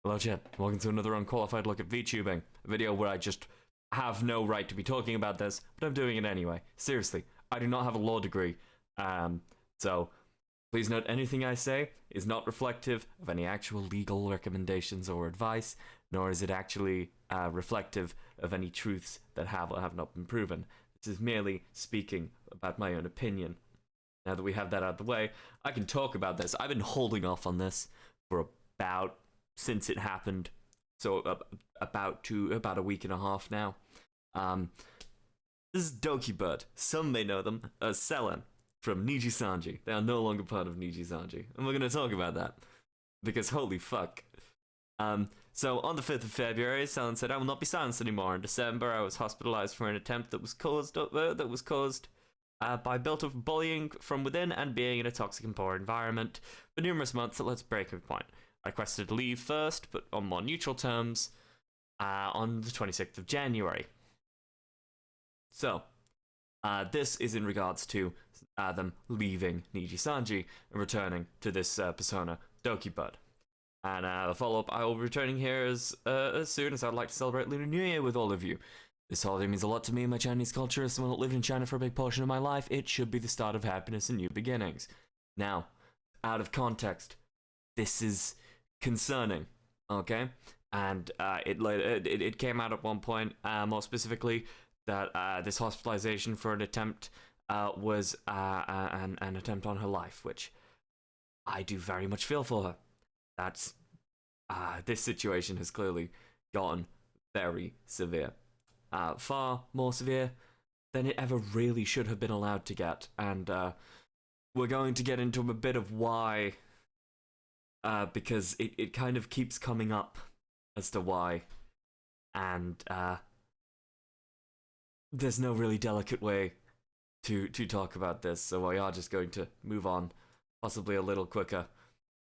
Hello chat, welcome to another unqualified look at Vtubing, a video where I just have no right to be talking about this, but I'm doing it anyway. Seriously, I do not have a law degree, so please note anything I say is not reflective of any actual legal recommendations or advice, nor is it actually reflective of any truths that have or have not been proven. This is merely speaking about my own opinion. Now that we have that out of the way, I can talk about this. I've been holding off on this for since it happened, so about a week and a half now. This is Dokibird. Some may know them as Selen from NIJISANJI. They are no longer part of NIJISANJI, and we're going to talk about that because holy fuck. So on the 5th of February, Selen said, "I will not be silenced anymore." In December, I was hospitalized for an attempt that was caused by built of bullying from within and being in a toxic and poor environment for numerous months. So let's break a point. I requested leave first, but on more neutral terms, on the 26th of January. So, this is in regards to them leaving NIJISANJI and returning to this persona, Dokibird. And the follow-up, I will be returning here as soon as I'd like to celebrate Lunar New Year with all of you. This holiday means a lot to me and my Chinese culture. As someone that lived in China for a big portion of my life, it should be the start of happiness and new beginnings. Now, out of context, this is concerning, okay? And it came out at one point, more specifically, that this hospitalization for an attempt was an attempt on her life, which I do very much feel for her. That's this situation has clearly gotten very severe, far more severe than it ever really should have been allowed to get, and we're going to get into a bit of why. Because it kind of keeps coming up as to why, and there's no really delicate way to talk about this, so we are just going to move on, possibly a little quicker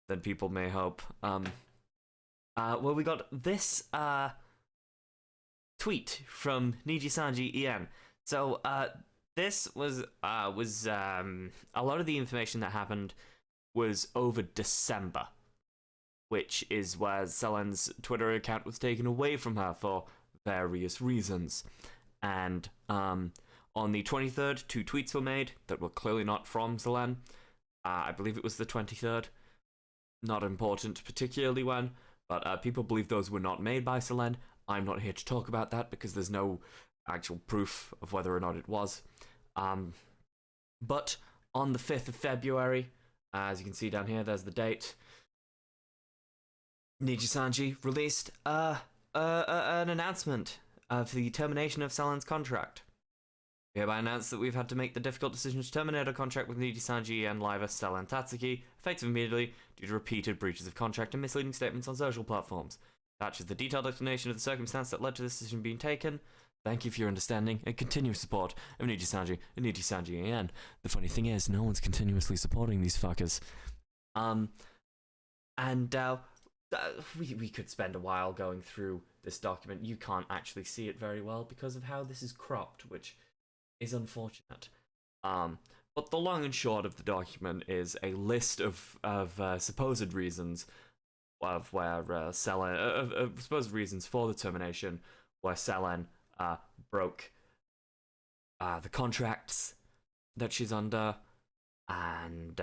than people may hope. Well, we got this tweet from NIJISANJI EN. So this was a lot of the information that happened was over December, which is where Selen's Twitter account was taken away from her for various reasons. And on the 23rd, 2 tweets were made that were clearly not from Selen. I believe it was the 23rd. Not important particularly when, but people believe those were not made by Selen. I'm not here to talk about that because there's no actual proof of whether or not it was. But on the 5th of February, as you can see down here, there's the date, NIJISANJI released an announcement of the termination of Selen's contract. We hereby announce that we've had to make the difficult decision to terminate our contract with NIJISANJI and Liva Selen Tatsuki, effective immediately, due to repeated breaches of contract and misleading statements on social platforms. That is the detailed explanation of the circumstance that led to this decision being taken. Thank you for your understanding and continuous support of NIJISANJI and NIJISANJI AN. The funny thing is, no one's continuously supporting these fuckers. We could spend a while going through this document. You can't actually see it very well because of how this is cropped, which is unfortunate. But the long and short of the document is a list of supposed reasons of where Selen, supposed reasons for the termination, where Selen broke the contracts that she's under, and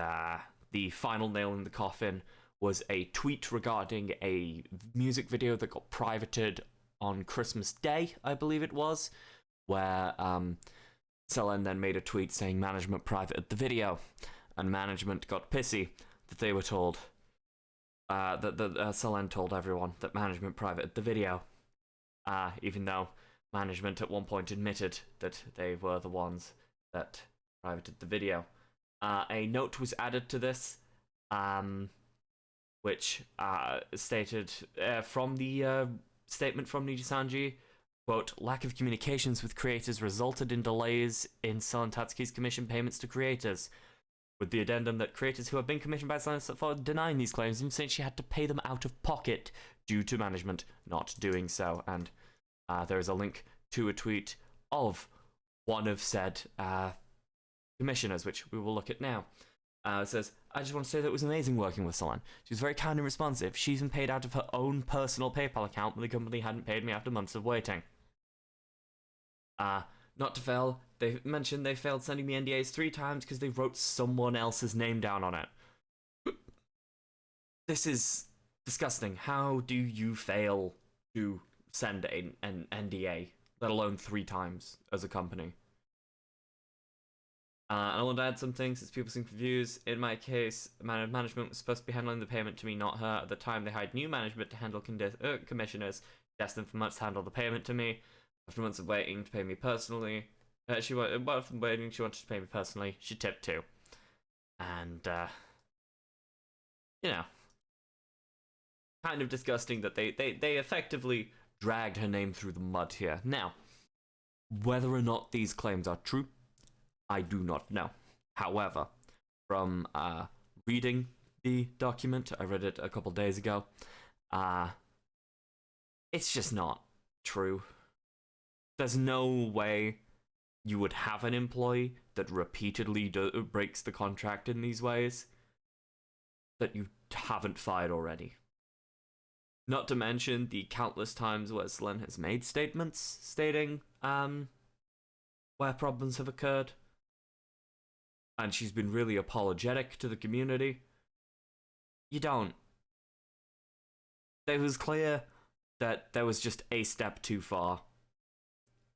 the final nail in the coffin was a tweet regarding a music video that got privated on Christmas Day, I believe it was, where Selen then made a tweet saying management privated the video, and management got pissy that they were told that Selen told everyone that management privated the video, even though management at one point admitted that they were the ones that privated the video. A note was added to this, which stated from the statement from NIJISANJI, quote, "Lack of communications with creators resulted in delays in Selen Tatsuki's commission payments to creators, with the addendum that creators who have been commissioned by Selen for denying these claims and saying she had to pay them out of pocket due to management not doing so." And there is a link to a tweet of one of said commissioners, which we will look at now. It says, I just want to say that it was amazing working with Solan. She was very kind and responsive. She even paid out of her own personal PayPal account when the company hadn't paid me after months of waiting. Not to fail, they mentioned they failed sending me NDAs 3 times because they wrote someone else's name down on it. This is disgusting. How do you fail to send an NDA, let alone 3 times as a company? I want to add some things as people seem confused. In my case, management was supposed to be handling the payment to me, not her. At the time, they hired new management to handle commissioners. She asked them for months to handle the payment to me. After months of waiting to pay me personally, she wanted to pay me personally. She tipped too, and you know, kind of disgusting that they effectively dragged her name through the mud here. Now, whether or not these claims are true, I do not know. However, from reading the document, I read it a couple days ago, it's just not true. There's no way you would have an employee that repeatedly breaks the contract in these ways that you haven't fired already. Not to mention the countless times where Selene has made statements stating where problems have occurred. And she's been really apologetic to the community. You don't. It was clear that there was just a step too far.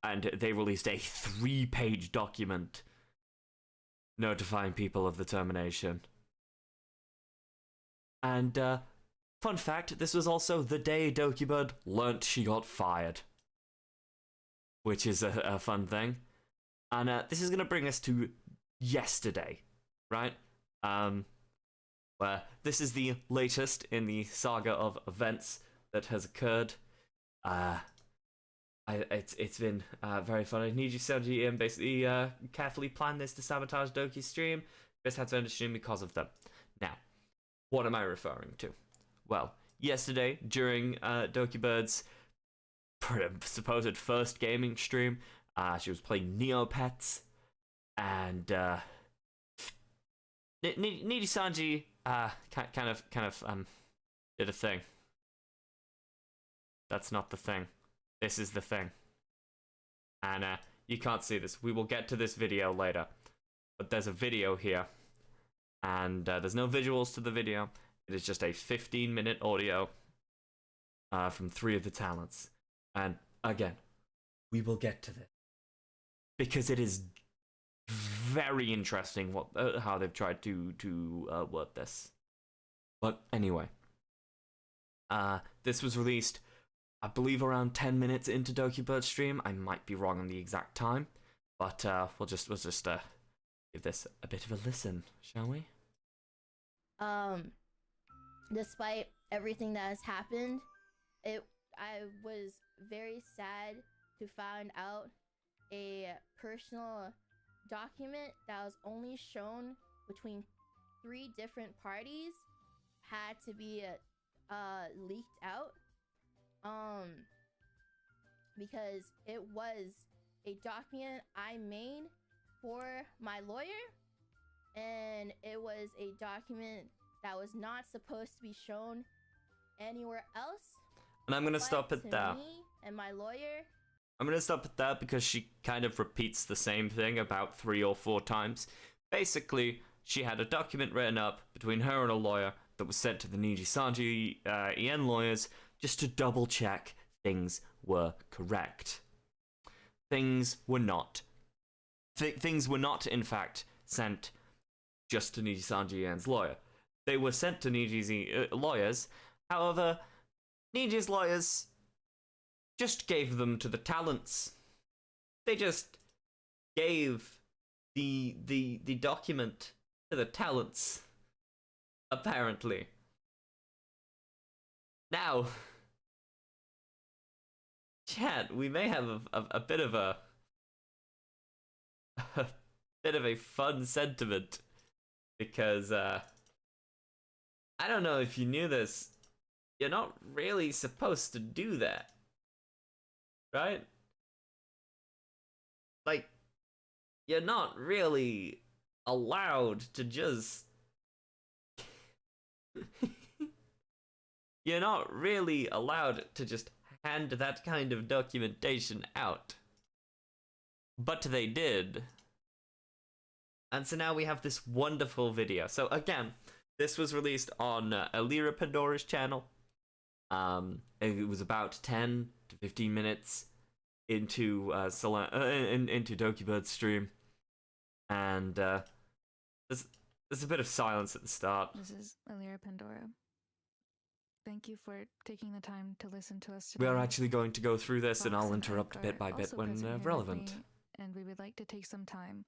And they released a 3-page document notifying people of the termination. And, fun fact, this was also the day Dokibird learnt she got fired. Which is a fun thing. And this is going to bring us to yesterday, right? Where this is the latest in the saga of events that has occurred. It's been very funny. NIJISANJI basically carefully planned this to sabotage Doki's stream. Just had to end the stream because of them. Now, what am I referring to? Well, yesterday during Dokibird's supposed first gaming stream, she was playing Neopets, and NIJISANJI kind of did a thing. That's not the thing. This is the thing. And you can't see this. We will get to this video later. But there's a video here. And there's no visuals to the video. It is just a 15-minute audio from 3 of the talents. And again, we will get to this. Because it is very interesting how they've tried to word this. But anyway. This was released, I believe, around 10 minutes into Dokibird's stream. I might be wrong on the exact time, but we'll just give this a bit of a listen, shall we? Despite everything that has happened, I was very sad to find out a personal document that was only shown between 3 different parties had to be leaked out. Because it was a document I made for my lawyer, and it was a document that was not supposed to be shown anywhere else. And I'm gonna stop it there. Me and my lawyer. I'm gonna stop at that because she kind of repeats the same thing about 3 or 4 times. Basically, she had a document written up between her and a lawyer that was sent to the NIJISANJI EN lawyers just to double check things were correct. Things were not. Things were not, in fact, sent just to NIJISANJI EN's lawyer. They were sent to Niji's lawyers. However, Niji's lawyers just gave them to the talents. They just gave the document to the talents, apparently. Now, chat, we may have a bit of a bit of a fun sentiment, because I don't know if you knew this, you're not really supposed to do that, right? Like, you're not really allowed to just You're not really allowed to just hand that kind of documentation out. But they did. And so now we have this wonderful video. So again, this was released on Alira Pandora's channel. It was about 10 to 15 minutes into into Dokibird's stream, and there's a bit of silence at the start. This is Alira Pandora. Thank you for taking the time to listen to us today. We are actually going to go through this, and Fox I'll and interrupt Ike bit are by bit also when present here with relevant. me, and we would like to take some time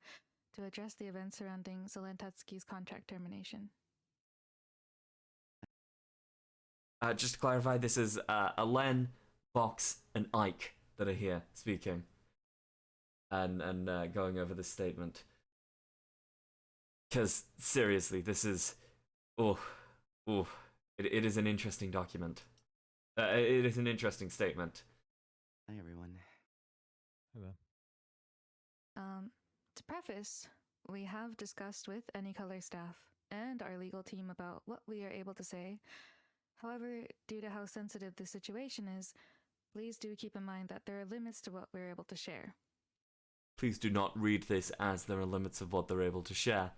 to address the events surrounding Zelentatski's contract termination. Just to clarify, this is Alen, Fox, and Ike that are here speaking, and going over this statement. Because seriously, this is, it is an interesting document. It is an interesting statement. Hi everyone. Hello. To preface, we have discussed with Any Color staff and our legal team about what we are able to say. However, due to how sensitive the situation is, please do keep in mind that there are limits to what we're able to share. Please do not read this as there are limits of what they're able to share.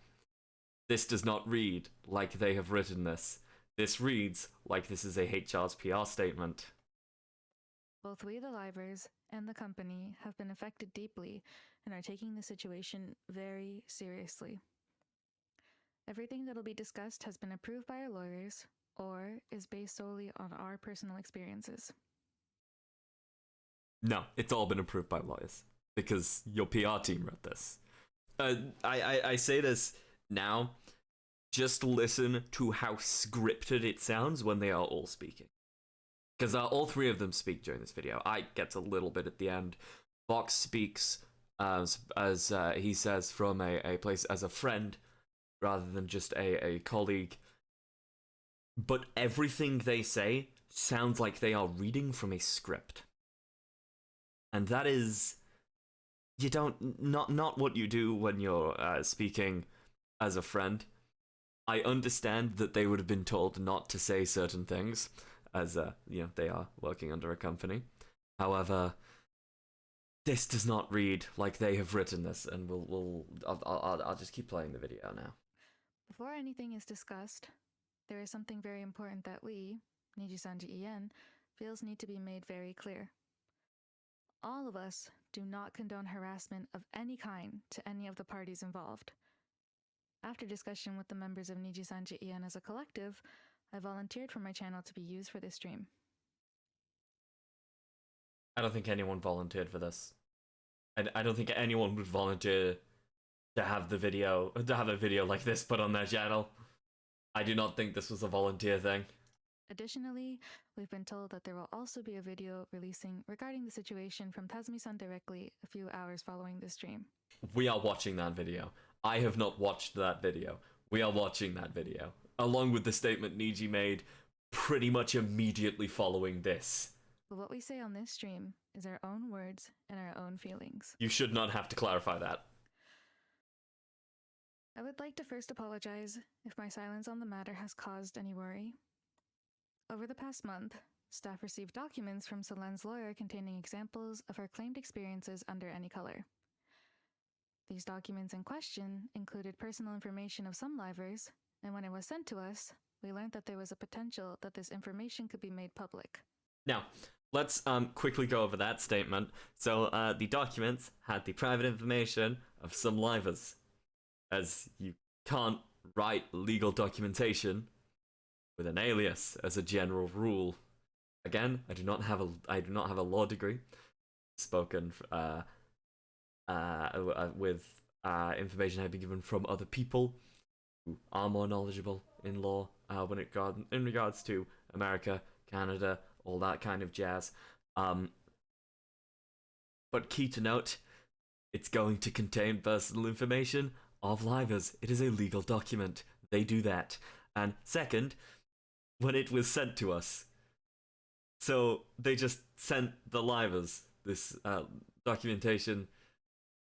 This does not read like they have written this. This reads like this is a HR's PR statement. Both we, the livers, and the company have been affected deeply and are taking the situation very seriously. Everything that will be discussed has been approved by our lawyers or is based solely on our personal experiences. No, it's all been approved by lawyers because your PR team wrote this. I say this now. Just listen to how scripted it sounds when they are all speaking. Because all three of them speak during this video. Ike gets a little bit at the end. Fox speaks as he says from a place as a friend rather than just a colleague. But everything they say sounds like they are reading from a script. And that is, not what you do when you're speaking as a friend. I understand that they would have been told not to say certain things, as they are working under a company. However, this does not read like they have written this, and I'll just keep playing the video now. Before anything is discussed, there is something very important that we, NIJISANJI EN, feels need to be made very clear. All of us do not condone harassment of any kind to any of the parties involved. After discussion with the members of NIJISANJI EN as a collective, I volunteered for my channel to be used for this stream. I don't think anyone volunteered for this. I don't think anyone would volunteer to have a video like this put on their channel. I do not think this was a volunteer thing. Additionally, we've been told that there will also be a video releasing regarding the situation from Tazmi-san directly a few hours following this stream. We are watching that video. I have not watched that video. We are watching that video, along with the statement Niji made pretty much immediately following this. But what we say on this stream is our own words and our own feelings. You should not have to clarify that. I would like to first apologize if my silence on the matter has caused any worry. Over the past month, staff received documents from Selen's lawyer containing examples of her claimed experiences under Any Color. These documents in question included personal information of some livers, and when it was sent to us, we learned that there was a potential that this information could be made public. Now, let's quickly go over that statement. So, the documents had the private information of some livers, as you can't write legal documentation with an alias as a general rule. Again, I do not have a law degree. Spoken with information I've been given from other people who are more knowledgeable in law in regards to America, Canada, all that kind of jazz. But key to note, it's going to contain personal information of livers. It is a legal document. They do that. And second, when it was sent to us, so they just sent the livers this documentation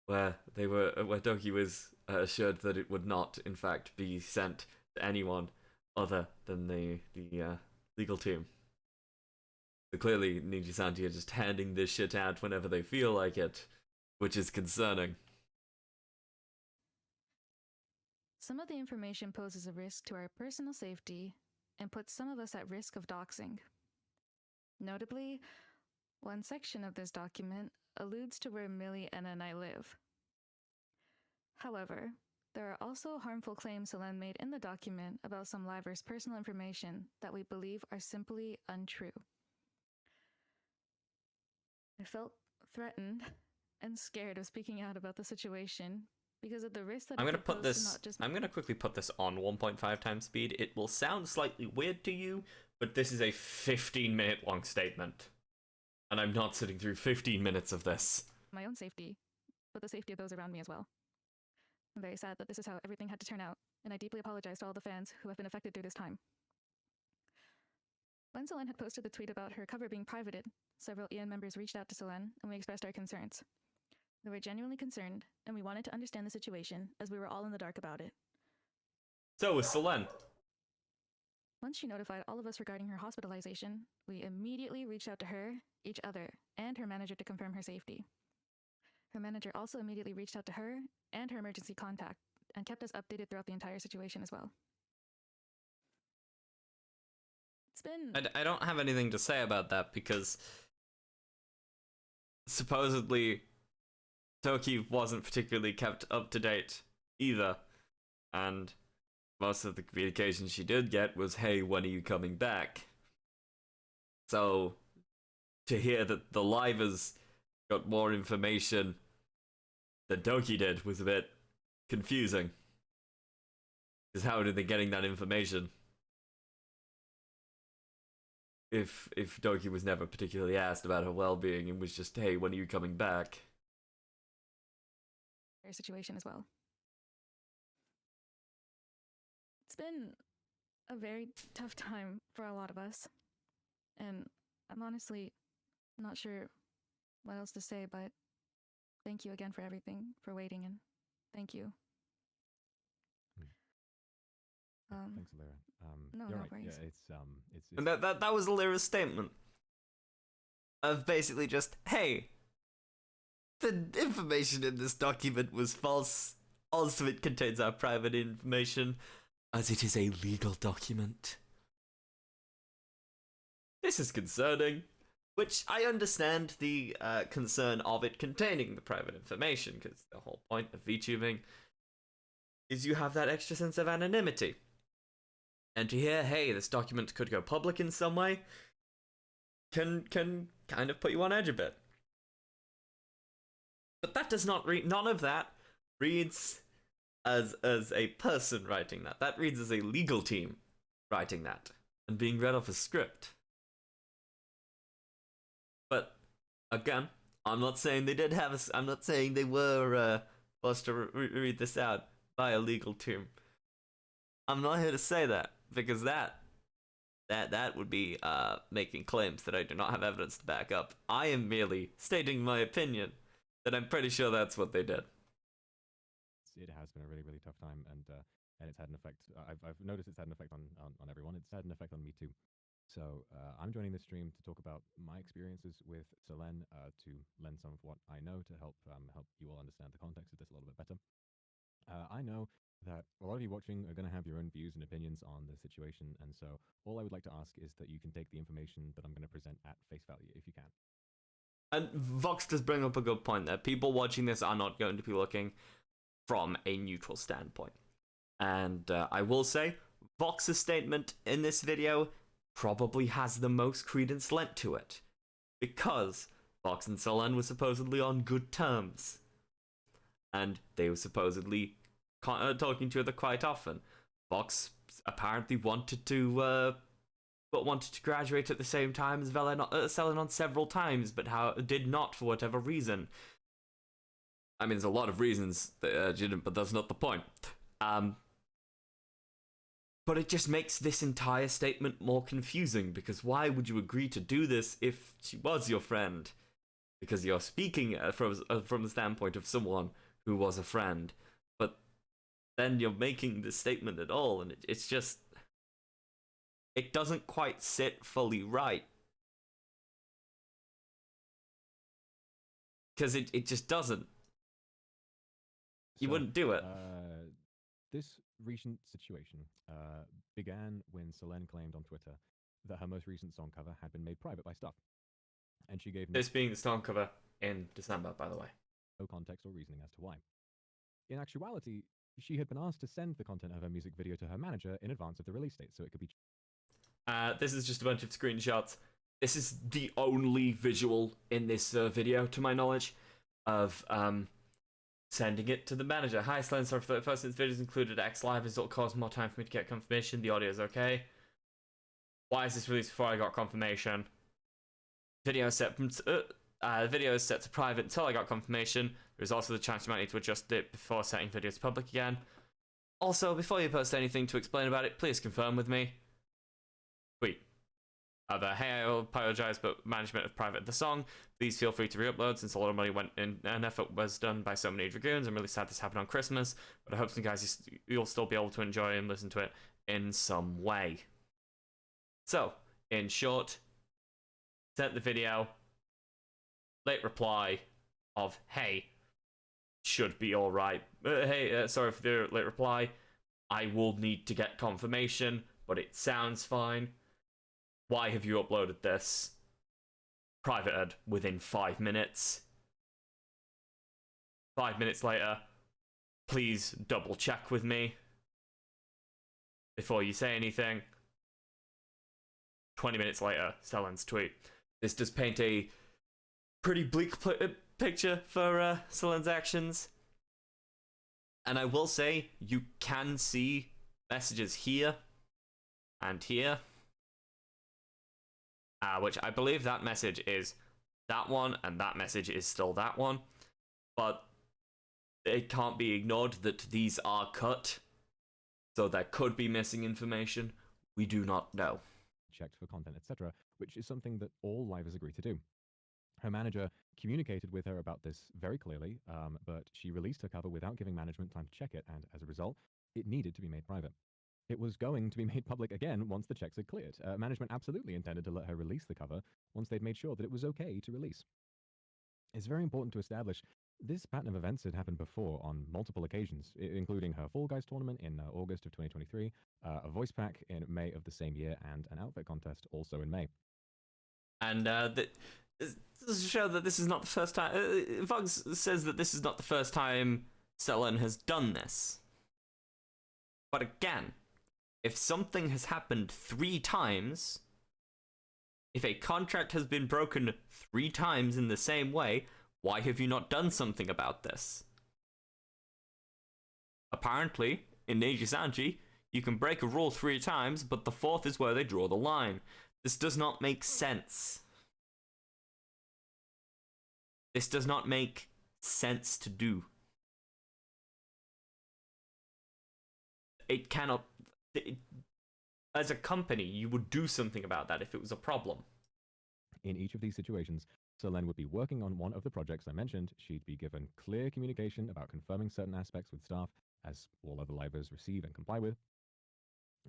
where Doki was assured that it would not, in fact, be sent to anyone other than the legal team. So clearly, NIJISANJI are just handing this shit out whenever they feel like it, which is concerning. Some of the information poses a risk to our personal safety and puts some of us at risk of doxing. Notably, one section of this document alludes to where Millie, Anna, and I live. However, there are also harmful claims Selene made in the document about some livers' personal information that we believe are simply untrue. I felt threatened and scared of speaking out about the situation because of the risk that I'm it gonna could put pose this. to not just I'm gonna quickly put this on 1.5 times speed. It will sound slightly weird to you, but this is a 15-minute long statement, and I'm not sitting through 15 minutes of this. my own safety, but the safety of those around me as well. I'm very sad that this is how everything had to turn out, and I deeply apologize to all the fans who have been affected through this time. When Selene had posted the tweet about her cover being privated, several EN members reached out to Selene, and we expressed our concerns. We were genuinely concerned, and we wanted to understand the situation, as we were all in the dark about it. So was Selene. Once she notified all of us regarding her hospitalization, we immediately reached out to her, each other, and her manager to confirm her safety. Her manager also immediately reached out to her and her emergency contact, and kept us updated throughout the entire situation as well. It's been... I don't have anything to say about that because supposedly Toki wasn't particularly kept up to date either, and most of the communication she did get was, hey, when are you coming back? So to hear that the livers got more information than Toki did was a bit confusing. Because how are they getting that information if Toki was never particularly asked about her well-being and was just, hey, when are you coming back? Their situation as well. It's been a very tough time for a lot of us, and I'm honestly not sure what else to say, but thank you again for everything, for waiting, and thank you. Thanks, Alira. No, you're no right. worries. Yeah, it's And that was Lyra's statement of basically just, hey, the information in this document was false. Also, it contains our private information, as it is a legal document. This is concerning, which I understand the concern of it containing the private information, because the whole point of Vtubing is you have that extra sense of anonymity. And to hear, hey, this document could go public in some way, can kind of put you on edge a bit. But that does not read. None of that reads as a person writing that. That reads as a legal team writing that and being read off a script. But again, I'm not saying they did have a. I'm not saying they were supposed to read this out by a legal team. I'm not here to say that because that would be making claims that I do not have evidence to back up. I am merely stating my opinion that I'm pretty sure that's what they did. It has been a really, really tough time, and it's had an effect. I've noticed it's had an effect on everyone. It's had an effect on me too. So I'm joining this stream to talk about my experiences with Selene, to lend some of what I know to help you all understand the context of this a little bit better. I know that a lot of you watching are going to have your own views and opinions on the situation, and so all I would like to ask is that you can take the information that I'm going to present at face value, if you can. And Vox does bring up a good point there. People watching this are not going to be looking from a neutral standpoint. And I will say, Vox's statement in this video probably has the most credence lent to it. Because Vox and Selene were supposedly on good terms. And they were supposedly talking to each other quite often. Vox apparently wanted to graduate at the same time as Selene several times, but did not for whatever reason. I mean, there's a lot of reasons that she didn't, but that's not the point. But it just makes this entire statement more confusing, because why would you agree to do this if she was your friend? Because you're speaking from the standpoint of someone who was a friend, but then you're making this statement at all, and it's just... it doesn't quite sit fully right. Because it just doesn't. You wouldn't do it. This recent situation began when Selene claimed on Twitter that her most recent song cover had been made private by Stuff. And she gave This being the song cover in December, by the way. No context or reasoning as to why. In actuality, she had been asked to send the content of her music video to her manager in advance of the release date so it could be... This is just a bunch of screenshots. This is the only visual in this video, to my knowledge, of sending it to the manager. Hi, Selene, sorry for the first videos included X Live. It'll cost more time for me to get confirmation. The audio is okay. Why is this released before I got confirmation? Video is set to private until I got confirmation. There's also the chance you might need to adjust it before setting videos to public again. Also, before you post anything to explain about it, please confirm with me. Tweet. Hey, I apologize, but management have privated the song. Please feel free to re-upload since a lot of money went in and effort was done by so many dragoons. I'm really sad this happened on Christmas, but I hope you guys you'll still be able to enjoy and listen to it in some way. So, in short, sent the video, late reply of, hey, should be alright. Hey, sorry for the late reply. I will need to get confirmation, but it sounds fine. Why have you uploaded this? Privated within 5 minutes. 5 minutes later, please double check with me before you say anything. 20 minutes later, Selene's tweet. This does paint a pretty bleak picture for Selene's actions. And I will say, you can see messages here and here. Which I believe that message is that one, and that message is still that one. But it can't be ignored that these are cut. So there could be missing information. We do not know. Checked for content, etc., which is something that all livers agree to do. Her manager communicated with her about this very clearly, but she released her cover without giving management time to check it, and as a result, it needed to be made private. It was going to be made public again once the checks had cleared. Management absolutely intended to let her release the cover once they'd made sure that it was okay to release. It's very important to establish this pattern of events had happened before on multiple occasions, including her Fall Guys tournament in August of 2023, a voice pack in May of the same year, and an outfit contest also in May. And this does show that this is not the first time. Vox says that this is not the first time Selene has done this. But again, if something has happened 3 times, if a contract has been broken 3 times in the same way, why have you not done something about this? Apparently, in NIJISANJI, you can break a rule 3 times, but the 4th is where they draw the line. This does not make sense. This does not make sense to do. It cannot... as a company, you would do something about that if it was a problem. In each of these situations, Selene would be working on one of the projects I mentioned. She'd be given clear communication about confirming certain aspects with staff, as all other livers receive and comply with.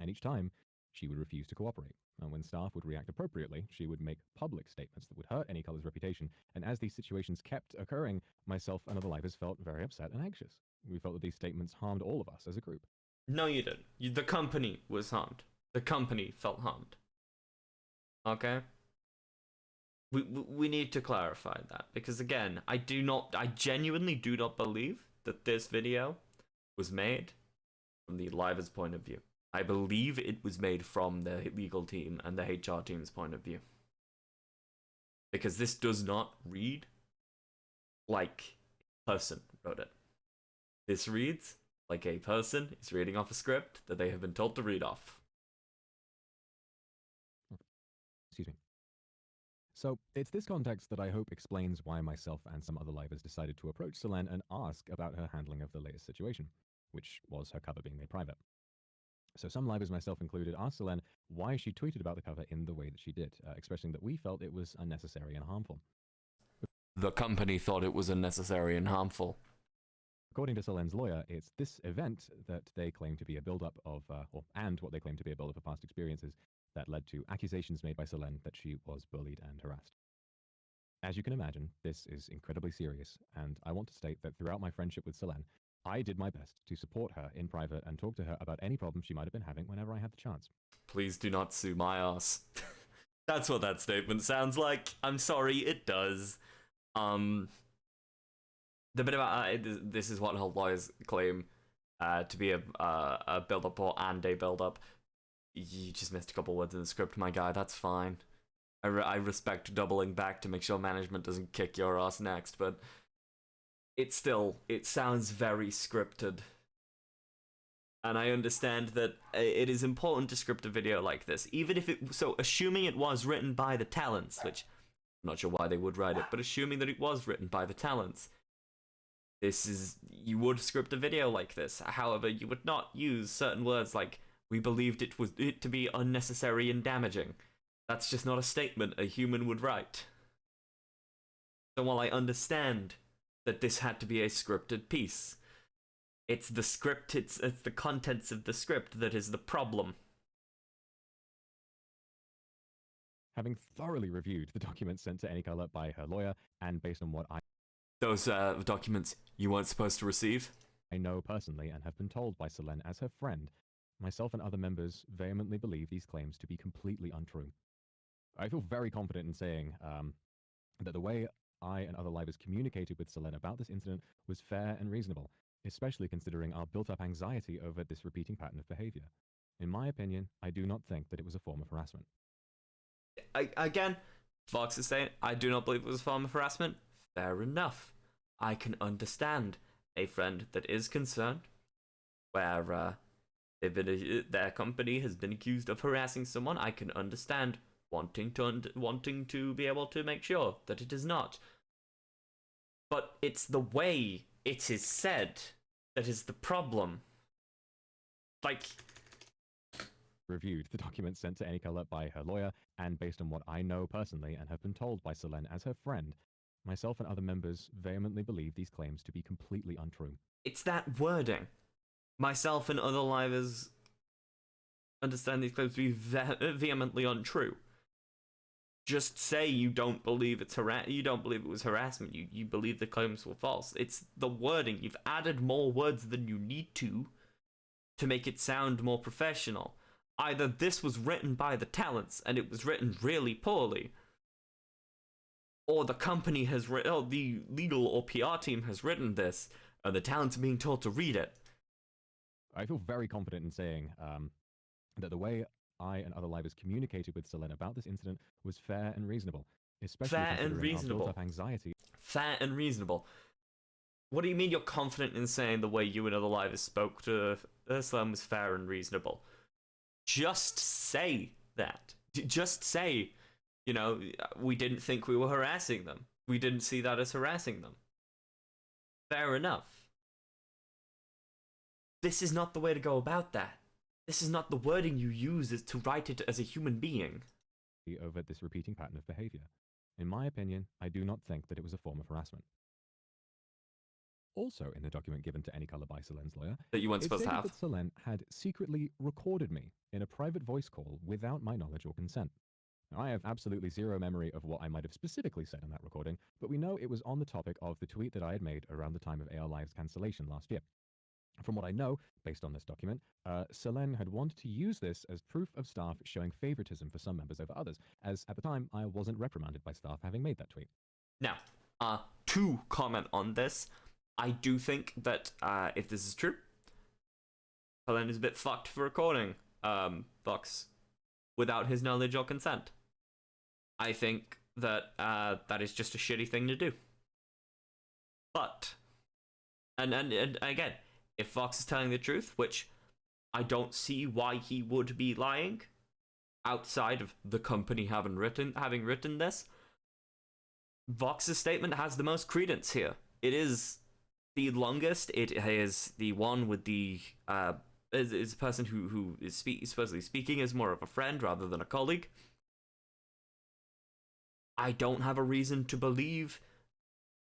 And each time, she would refuse to cooperate. And when staff would react appropriately, she would make public statements that would hurt any color's reputation. And as these situations kept occurring, myself and other livers felt very upset and anxious. We felt that these statements harmed all of us as a group. No, you didn't. The company was harmed. The company felt harmed. Okay? We need to clarify that, because again, I genuinely do not believe that this video was made from the liver's point of view. I believe it was made from the legal team and the HR team's point of view. Because this does not read like a person wrote it. This reads like a person is reading off a script that they have been told to read off. Excuse me. So, it's this context that I hope explains why myself and some other livers decided to approach Selene and ask about her handling of the latest situation, which was her cover being made private. So some livers, myself included, asked Selene why she tweeted about the cover in the way that she did, expressing that we felt it was unnecessary and harmful. The company thought it was unnecessary and harmful. According to Selene's lawyer, it's this event that they claim to be a build-up of, and what they claim to be a build-up of past experiences, that led to accusations made by Selene that she was bullied and harassed. As you can imagine, this is incredibly serious, and I want to state that throughout my friendship with Selene, I did my best to support her in private and talk to her about any problems she might have been having whenever I had the chance. Please do not sue my ass. That's what that statement sounds like. I'm sorry, it does. The bit about this is what her lawyers claim to be a build-up and a build-up. You just missed a couple words in the script, my guy. That's fine. I respect doubling back to make sure management doesn't kick your ass next, but it sounds very scripted. And I understand that it is important to script a video like this, even if assuming it was written by the talents, which I'm not sure why they would write it, but assuming that it was written by the talents, you would script a video like this. However, you would not use certain words like, we believed it to be unnecessary and damaging. That's just not a statement a human would write. So while I understand that this had to be a scripted piece, it's the script, it's the contents of the script that is the problem. Having thoroughly reviewed the documents sent to Anycolor by her lawyer, and based on what Those documents you weren't supposed to receive? I know personally and have been told by Selene as her friend, myself and other members vehemently believe these claims to be completely untrue. I feel very confident in saying that the way I and other livers communicated with Selene about this incident was fair and reasonable, especially considering our built-up anxiety over this repeating pattern of behavior. In my opinion, I do not think that it was a form of harassment. Again, Fox is saying, I do not believe it was a form of harassment. Fair enough. I can understand a friend that is concerned, where their company has been accused of harassing someone. I can understand wanting to be able to make sure that it is not. But it's the way it is said that is the problem. Like, reviewed the documents sent to Anycolor by her lawyer, and based on what I know personally and have been told by Selene as her friend, myself and other members vehemently believe these claims to be completely untrue. It's that wording. Myself and other livers understand these claims to be vehemently untrue. Just say you don't believe you don't believe it was harassment. You believe the claims were false. It's the wording. You've added more words than you need to make it sound more professional. Either this was written by the talents and it was written really poorly, or the company has written, or the legal or PR team has written this, and the talents are being told to read it. I feel very confident in saying that the way I and other livers communicated with Selene about this incident was fair and reasonable, especially considering our built-up anxiety. Fair and reasonable. What do you mean you're confident in saying the way you and other livers spoke to Selene was fair and reasonable? Just say that. Just say, we didn't think we were harassing them. We didn't see that as harassing them. Fair enough. This is not the way to go about that. This is not the wording you use to write it as a human being. Over this repeating pattern of behavior. In my opinion, I do not think that it was a form of harassment. Also in the document given to Anycolor by Selene's lawyer, that you weren't supposed to have, that Selene had secretly recorded me in a private voice call without my knowledge or consent. Now, I have absolutely zero memory of what I might have specifically said in that recording, but we know it was on the topic of the tweet that I had made around the time of AR Live's cancellation last year. From what I know, based on this document, Selene had wanted to use this as proof of staff showing favoritism for some members over others, as at the time I wasn't reprimanded by staff having made that tweet. Now, to comment on this, I do think that if this is true, Selene is a bit fucked for recording Vox without his knowledge or consent. I think that that is just a shitty thing to do. But, and again, if Vox is telling the truth, which I don't see why he would be lying, outside of the company having written this, Vox's statement has the most credence here. It is the longest. It is the one with the is a person who is supposedly speaking as more of a friend rather than a colleague. I don't have a reason to believe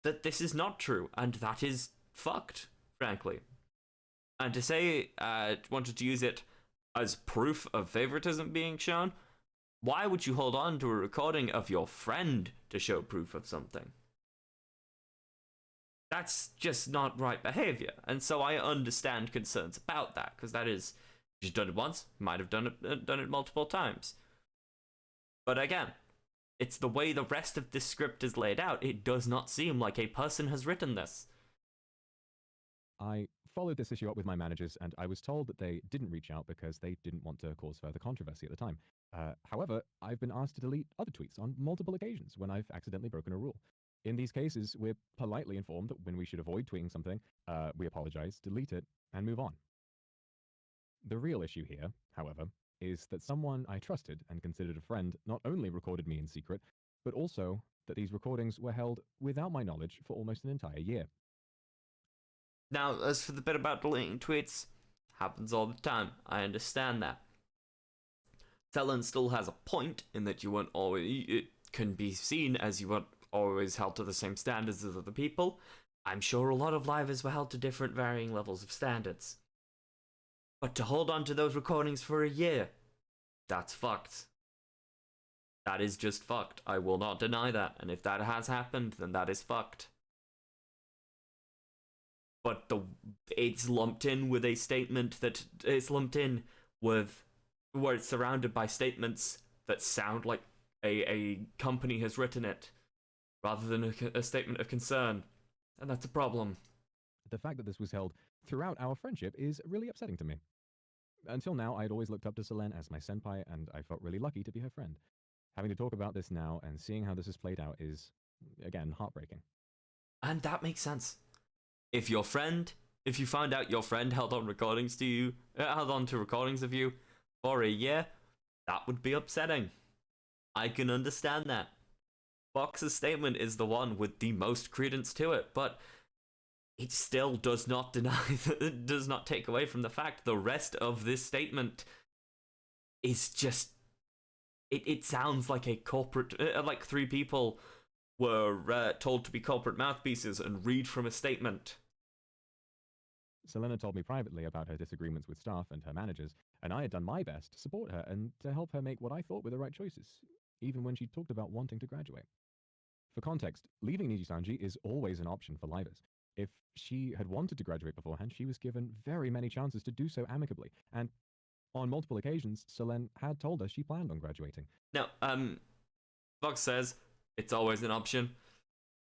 that this is not true, and that is fucked, frankly. And to say wanted to use it as proof of favoritism being shown, why would you hold on to a recording of your friend to show proof of something? That's just not right behavior. And so I understand concerns about that, because that is, you've done it once, might have done it multiple times. But again, it's the way the rest of this script is laid out. It does not seem like a person has written this. I followed this issue up with my managers, and I was told that they didn't reach out because they didn't want to cause further controversy at the time. However, I've been asked to delete other tweets on multiple occasions when I've accidentally broken a rule. In these cases, we're politely informed that when we should avoid tweeting something, we apologize, delete it, and move on. The real issue here, however, is that someone I trusted and considered a friend not only recorded me in secret, but also that these recordings were held without my knowledge for almost an entire year. Now, as for the bit about deleting tweets, happens all the time. I understand that. Selen still has a point in that you weren't always. It can be seen as you weren't always held to the same standards as other people. I'm sure a lot of livers were held to different varying levels of standards. But to hold on to those recordings for a year, that's fucked. That is just fucked. I will not deny that. And if that has happened, then that is fucked. But it's lumped in with a statement that it's lumped in with where it's surrounded by statements that sound like a company has written it rather than a statement of concern. And that's a problem. The fact that this was held throughout our friendship is really upsetting to me. Until now, I'd always looked up to Selen as my senpai, and I felt really lucky to be her friend. Having to talk about this now and seeing how this is played out is, again, heartbreaking. And that makes sense. If you find out your friend held on to recordings of you for a year, that would be upsetting. I can understand that. Fox's statement is the one with the most credence to it, but it still does not does not take away from the fact the rest of this statement is just. It sounds like a corporate, like three people were told to be corporate mouthpieces and read from a statement. Selena told me privately about her disagreements with staff and her managers, and I had done my best to support her and to help her make what I thought were the right choices, even when she talked about wanting to graduate. For context, leaving NIJISANJI is always an option for livers. If she had wanted to graduate beforehand, she was given very many chances to do so amicably, and on multiple occasions, Selene had told us she planned on graduating. Now, Fox says it's always an option.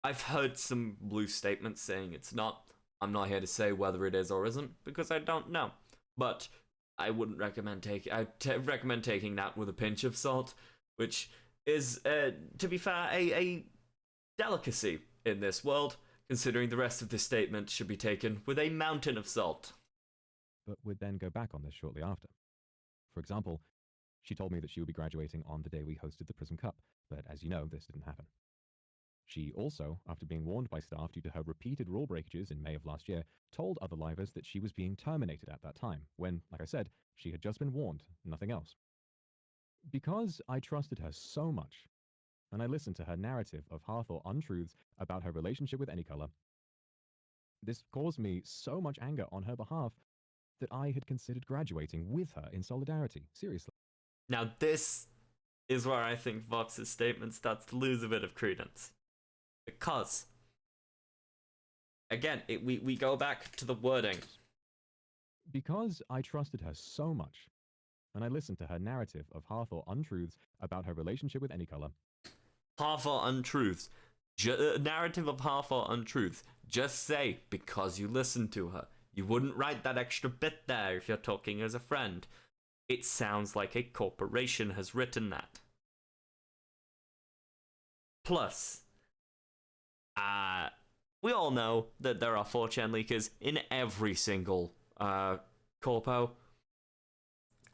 I've heard some loose statements saying it's not. I'm not here to say whether it is or isn't, because I don't know. But I wouldn't recommend recommend taking that with a pinch of salt, which is, to be fair, a delicacy in this world, considering the rest of this statement should be taken with a mountain of salt. But would then go back on this shortly after. For example, she told me that she would be graduating on the day we hosted the Prism Cup, but as you know, this didn't happen. She also, after being warned by staff due to her repeated rule breakages in May of last year, told other livers that she was being terminated at that time, when, like I said, she had just been warned, nothing else. Because I trusted her so much, and I listened to her narrative of half or untruths about her relationship with Anycolor, this caused me so much anger on her behalf that I had considered graduating with her in solidarity, seriously. Now this is where I think Vox's statement starts to lose a bit of credence. Because, again, we go back to the wording. Because I trusted her so much, and I listened to her narrative of half or untruths about her relationship with Anycolor. Half or untruths. Narrative of half or untruths. Just say, because you listened to her. You wouldn't write that extra bit there if you're talking as a friend. It sounds like a corporation has written that. Plus, we all know that there are 4chan leakers in every single corpo,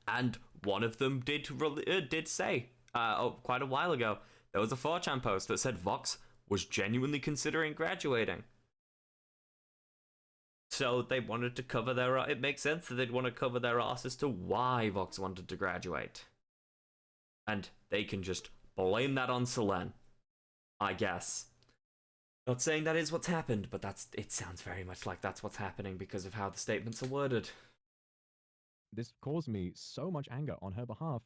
and one of them did say quite a while ago there was a 4chan post that said Vox was genuinely considering graduating. So they wanted to cover their. It makes sense that they'd want to cover their ass as to why Vox wanted to graduate, and they can just blame that on Selene, I guess. Not saying that is what's happened, but it sounds very much like that's what's happening because of how the statements are worded. This caused me so much anger on her behalf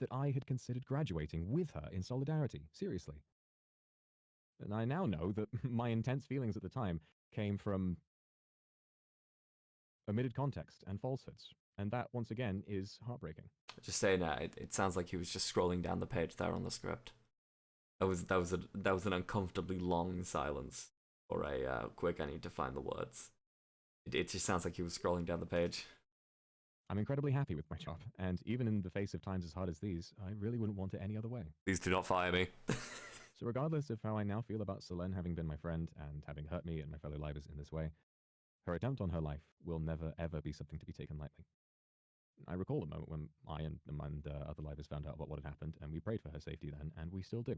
that I had considered graduating with her in solidarity, seriously. And I now know that my intense feelings at the time came from omitted context and falsehoods. And that, once again, is heartbreaking. Just saying that, it sounds like he was just scrolling down the page there on the script. That was an uncomfortably long silence, or a quick, I need to find the words. It just sounds like he was scrolling down the page. I'm incredibly happy with my job, and even in the face of times as hard as these, I really wouldn't want it any other way. Please do not fire me. So regardless of how I now feel about Selene having been my friend and having hurt me and my fellow livers in this way, her attempt on her life will never ever be something to be taken lightly. I recall the moment when I and other livers found out about what had happened, and we prayed for her safety then, and we still do.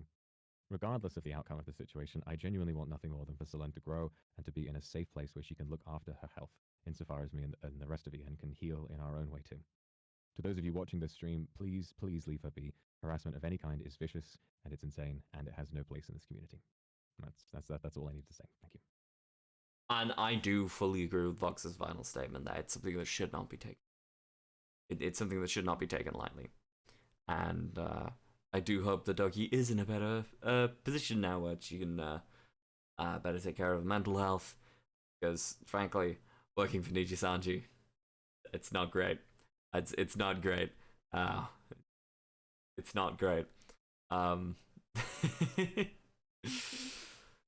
Regardless of the outcome of the situation, I genuinely want nothing more than for Selene to grow and to be in a safe place where she can look after her health, insofar as me and the rest of EN can heal in our own way too. To those of you watching this stream, please leave her be. Harassment of any kind is vicious, and it's insane, and it has no place in this community. That's all I need to say. Thank you. And I do fully agree with Vox's final statement that it's something that should not be taken. It's something that should not be taken lightly. And I do hope that Dougie is in a better position now where she can better take care of her mental health. Because, frankly, working for NIJISANJI, it's not great. It's not great. It's not great. Thank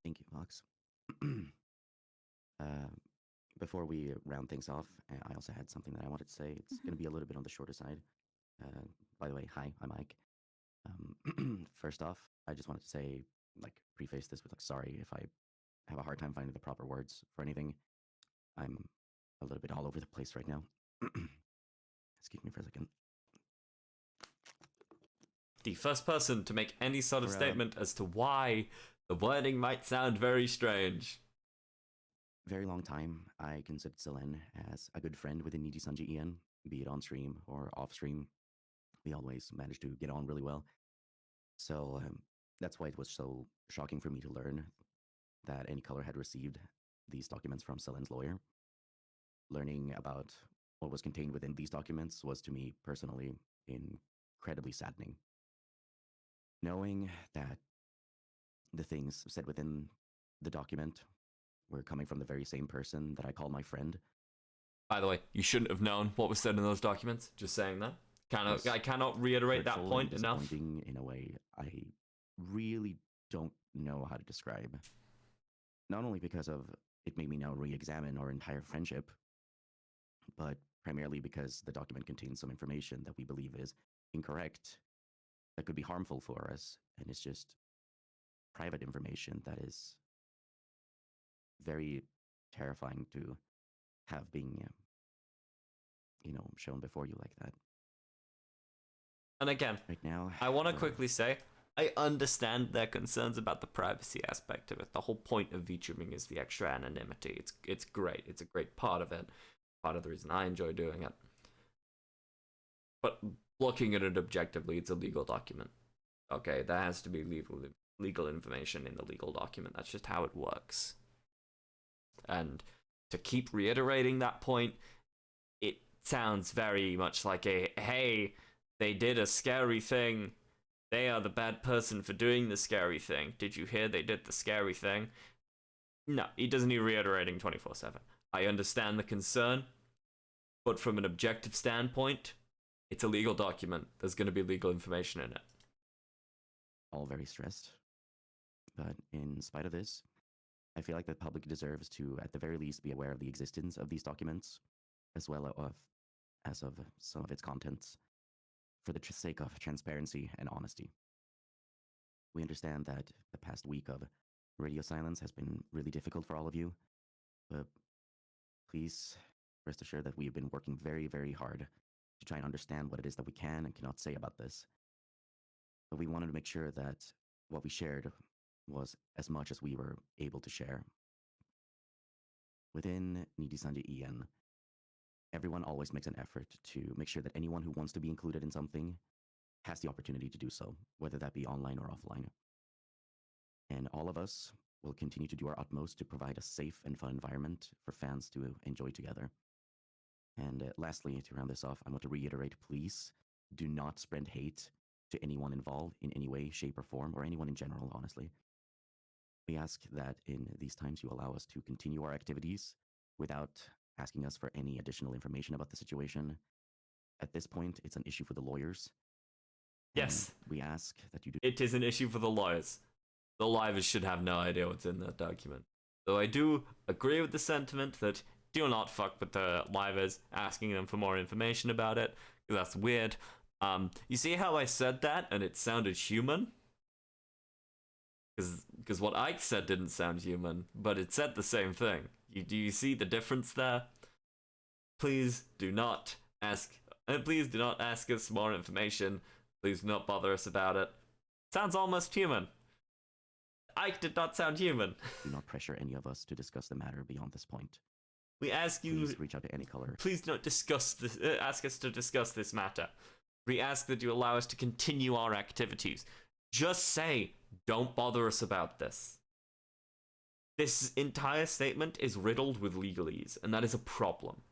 you, Vox. Before we round things off, I also had something that I wanted to say. It's going to be a little bit on the shorter side. By the way, hi, I'm Mike. First off, I just wanted to say, preface this with, sorry if I have a hard time finding the proper words for anything. I'm a little bit all over the place right now. Excuse me for a second. The first person to make any sort of statement as to why the wording might sound very strange. Very long time, I considered Selene as a good friend within NIJISANJI EN, be it on stream or off stream. We always managed to get on really well. So that's why it was so shocking for me to learn that Any Color had received these documents from Selene's lawyer. Learning about what was contained within these documents was, to me personally, incredibly saddening. Knowing that the things said within the document were coming from the very same person that I call my friend. By the way, you shouldn't have known what was said in those documents. Just saying that. I cannot reiterate that point enough. In a way I really don't know how to describe. Not only because of it made me now re-examine our entire friendship, but primarily because the document contains some information that we believe is incorrect, that could be harmful for us, and it's just private information that is very terrifying to have being, shown before you like that. And again, right now, I want to quickly say, I understand their concerns about the privacy aspect of it. The whole point of Vtubing is the extra anonymity. It's great. It's a great part of it. Part of the reason I enjoy doing it. But looking at it objectively, it's a legal document. Okay, there has to be legal information in the legal document. That's just how it works. And to keep reiterating that point, it sounds very much like hey, they did a scary thing. They are the bad person for doing the scary thing. Did you hear they did the scary thing? No, he doesn't need reiterating 24/7. I understand the concern, but from an objective standpoint, it's a legal document. There's going to be legal information in it. All very stressed. But in spite of this, I feel like the public deserves to, at the very least, be aware of the existence of these documents, as well as of some of its contents, for the sake of transparency and honesty. We understand that the past week of radio silence has been really difficult for all of you, but please rest assured that we have been working very, very hard to try and understand what it is that we can and cannot say about this. But we wanted to make sure that what we shared was as much as we were able to share. Within NIJISANJI EN, everyone always makes an effort to make sure that anyone who wants to be included in something has the opportunity to do so, whether that be online or offline. And all of us will continue to do our utmost to provide a safe and fun environment for fans to enjoy together. And lastly, to round this off, I want to reiterate, please do not spread hate to anyone involved in any way, shape, or form, or anyone in general, honestly. We ask that in these times you allow us to continue our activities without asking us for any additional information about the situation. At this point, it's an issue for the lawyers. Yes. We ask that you do. It is an issue for the lawyers. The livers should have no idea what's in that document. Though I do agree with the sentiment that do not fuck with the livers, asking them for more information about it, because that's weird. You see how I said that and it sounded human? Because what Ike said didn't sound human, but it said the same thing. Do you see the difference there? Please do not ask us more information. Please do not bother us about it. Sounds almost human. Ike did not sound human. Do not pressure any of us to discuss the matter beyond this point. We ask you. Please reach out to any color. Please don't discuss this. Ask us to discuss this matter. We ask that you allow us to continue our activities. Just say, don't bother us about this. This entire statement is riddled with legalese, and that is a problem.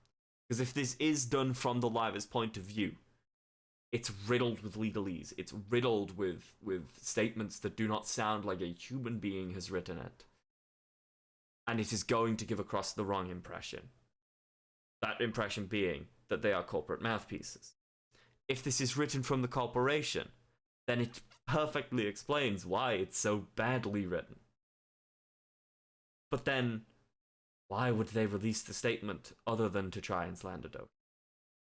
Because if this is done from the liver's point of view, it's riddled with legalese. It's riddled with statements that do not sound like a human being has written it. And it is going to give across the wrong impression. That impression being that they are corporate mouthpieces. If this is written from the corporation, then it perfectly explains why it's so badly written. But then, why would they release the statement other than to try and slander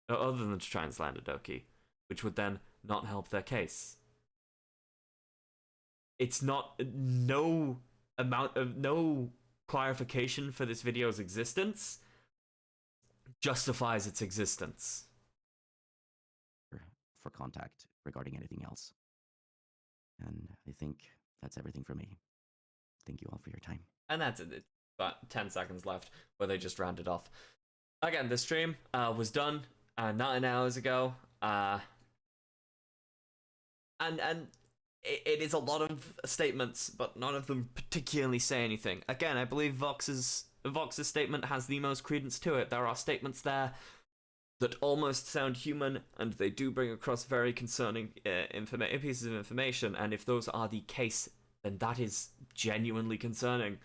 Doki? Which would then not help their case. It's no clarification for this video's existence justifies its existence. For contact regarding anything else. And I think that's everything for me. Thank you all for your time. And that's it. About 10 seconds left where they just rounded off. Again, the stream was done 9 hours ago. And it is a lot of statements, but none of them particularly say anything. Again, I believe Vox's statement has the most credence to it. There are statements there that almost sound human, and they do bring across very concerning pieces of information, and if those are the case, then that is genuinely concerning.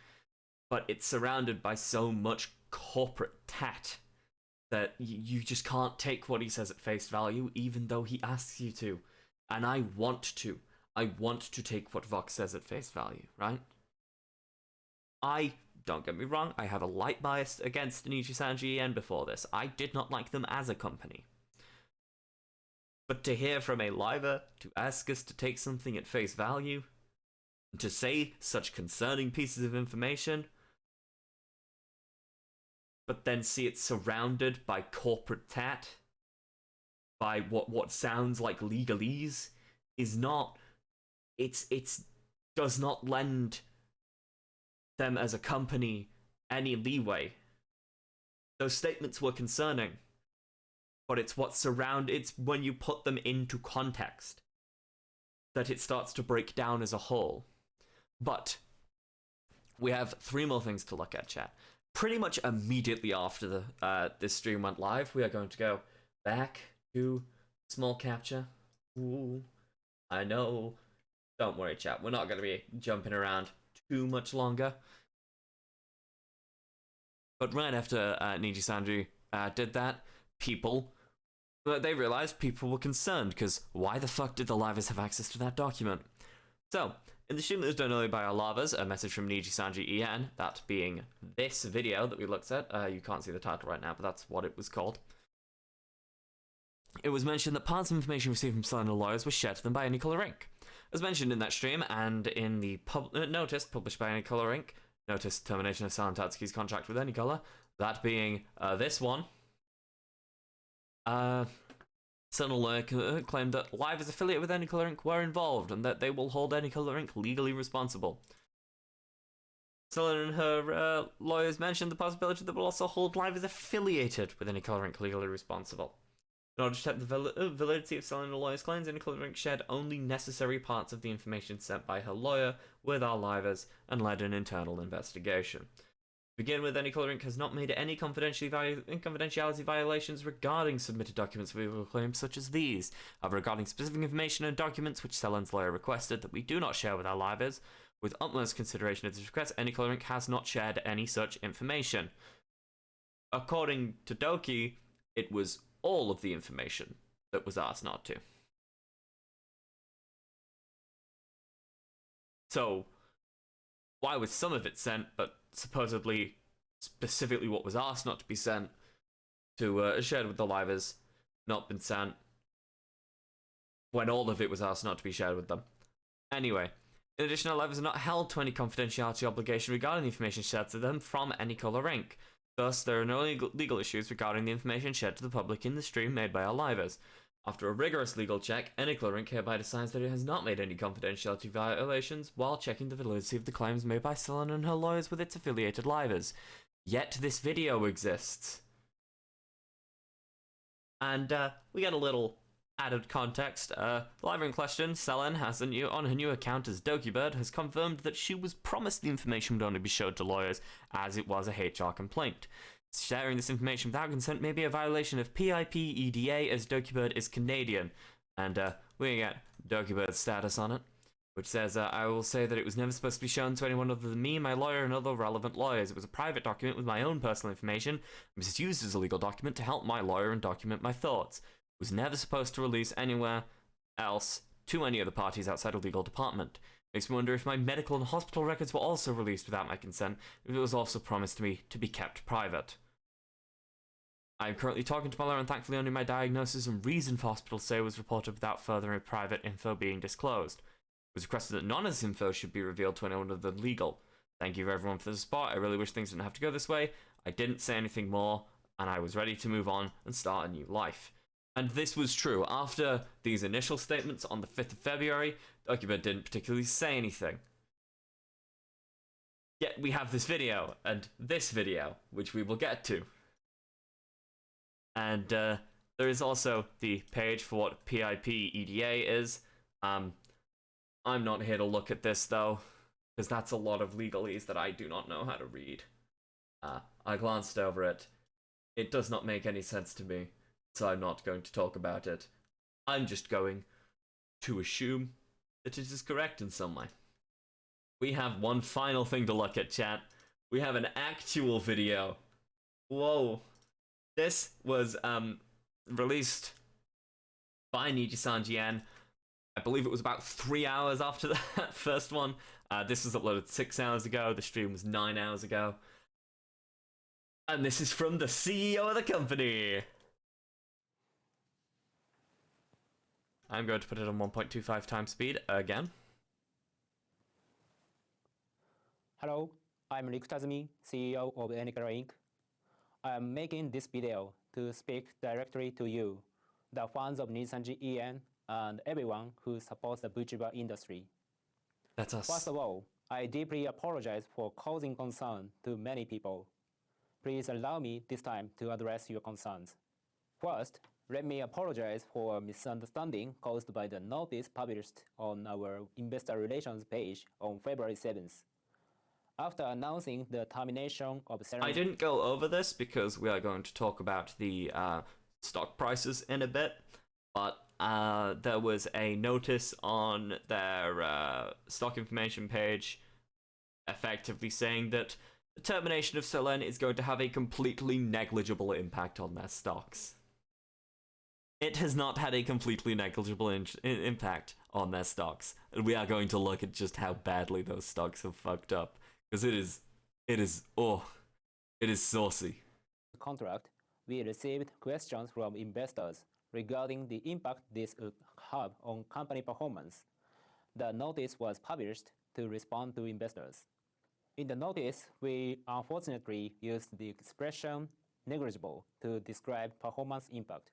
But it's surrounded by so much corporate tat that you just can't take what he says at face value, even though he asks you to. And I want to. I want to take what Vox says at face value, right? Don't get me wrong, I have a light bias against NIJISANJI EN before this. I did not like them as a company. But to hear from a liver, to ask us to take something at face value, and to say such concerning pieces of information, but then see it surrounded by corporate tat, by what sounds like legalese, is not... It's does not lend them as a company any leeway. Those statements were concerning, but it's when you put them into context that it starts to break down as a whole. But we have 3 more things to look at, chat. Pretty much immediately after this stream went live, we are going to go back to small capture. Ooh, I know. Don't worry, chat. We're not going to be jumping around too much longer. But right after NIJISANJI did that, they realized people were concerned, because why the fuck did the livers have access to that document? So, in the stream that was done earlier by our livers, a message from NIJISANJI EN, that being this video that we looked at. You can't see the title right now, but that's what it was called. It was mentioned that parts of information received from Cylinder lawyers were shared to them by Anycolor Inc. As mentioned in that stream, and in the notice published by Anycolor Inc., notice termination of Silent Tatsuki's contract with Anycolor, that being this one, Cylinder lawyer claimed that livers affiliated with Anycolor Inc. were involved, and that they will hold Anycolor Inc. legally responsible. Cylinder and her lawyers mentioned the possibility that they will also hold livers affiliated with Anycolor Inc. legally responsible. In order to check the validity of Cylinder lawyer's claims, Anycolor Inc. shared only necessary parts of the information sent by her lawyer with our livers and led an internal investigation. begin with, AkioAir Inc. has not made any confidentiality violations regarding submitted documents for legal claims such as these. However, regarding specific information and documents which Selen's lawyer requested that we do not share with our livers, with utmost consideration of this request, AkioAir Inc. has not shared any such information. According to Doki, it was all of the information that was asked not to. So, why was some of it sent, but supposedly, specifically what was asked not to be sent to shared with the livers, not been sent, when all of it was asked not to be shared with them? Anyway, in addition, our livers are not held to any confidentiality obligation regarding the information shared to them from AkioAir Inc. Thus, there are no legal issues regarding the information shared to the public in the stream made by our livers. After a rigorous legal check, AkioAir Inc. hereby decides that it has not made any confidentiality violations while checking the validity of the claims made by Selen and her lawyers with its affiliated livers. Yet this video exists. And we get a little added context. The liver in question, Selen, on her new account as DokiBird, has confirmed that she was promised the information would only be showed to lawyers as it was a HR complaint. Sharing this information without consent may be a violation of PIP EDA as DokiBird is Canadian. And we get DokiBird's status on it, which says, I will say that it was never supposed to be shown to anyone other than me, my lawyer, and other relevant lawyers. It was a private document with my own personal information. It was used as a legal document to help my lawyer and document my thoughts. It was never supposed to release anywhere else to any other parties outside a legal department. Makes me wonder if my medical and hospital records were also released without my consent, if it was also promised to me to be kept private. I am currently talking to my lawyer, and thankfully only my diagnosis and reason for hospital stay was reported without further private info being disclosed. It was requested that none of this info should be revealed to anyone other than legal. Thank you everyone for the support. I really wish things didn't have to go this way. I didn't say anything more, and I was ready to move on and start a new life. And this was true. After these initial statements on the 5th of February, DokiBird didn't particularly say anything. Yet we have this video, and this video, which we will get to. And there is also the page for what PIP EDA is. I'm not here to look at this, though, because that's a lot of legalese that I do not know how to read. I glanced over it. It does not make any sense to me, so I'm not going to talk about it. I'm just going to assume that it is correct in some way. We have one final thing to look at, chat. We have an actual video. Whoa. This was released by NIJISANJI. I believe it was about 3 hours after that first one. This was uploaded 6 hours ago. The stream was 9 hours ago. And this is from the CEO of the company. I'm going to put it on 1.25 times speed again. Hello, I'm Rick Tazumi, CEO of AkioAir Inc. I am making this video to speak directly to you, the fans of NIJISANJI EN, and everyone who supports the VTuber industry. That's us. First of all, I deeply apologize for causing concern to many people. Please allow me this time to address your concerns. First, let me apologize for a misunderstanding caused by the notice published on our investor relations page on February 7th. After announcing the termination of I didn't go over this because we are going to talk about the stock prices in a bit, but there was a notice on their stock information page effectively saying that the termination of Selen is going to have a completely negligible impact on their stocks. It has not had a completely negligible impact on their stocks, and we are going to look at just how badly those stocks have fucked up. Because it is saucy. Contract, we received questions from investors regarding the impact this would have on company performance. The notice was published to respond to investors. In the notice, we unfortunately used the expression negligible to describe performance impact.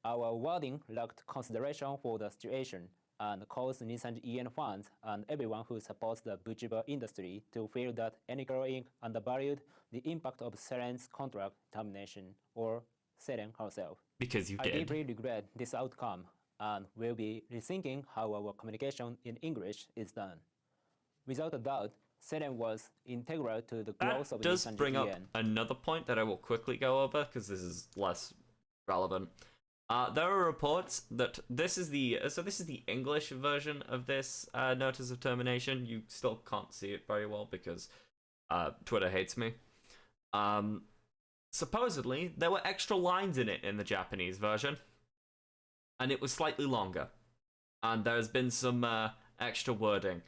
Our wording lacked consideration for the situation and caused NIJISANJI EN fans and everyone who supports the VTuber industry to feel that AkioAir Inc. undervalued the impact of Selen's contract termination, or Selen herself. Because you did. I deeply regret this outcome and will be rethinking how our communication in English is done. Without a doubt, Selen was integral to the That growth of does NIJISANJI bring up EN. another point that I will quickly go over because this is less relevant. There are reports that this is the English version of this notice of termination. You still can't see it very well because Twitter hates me. Supposedly there were extra lines in it in the Japanese version, and it was slightly longer. And there's been some extra wording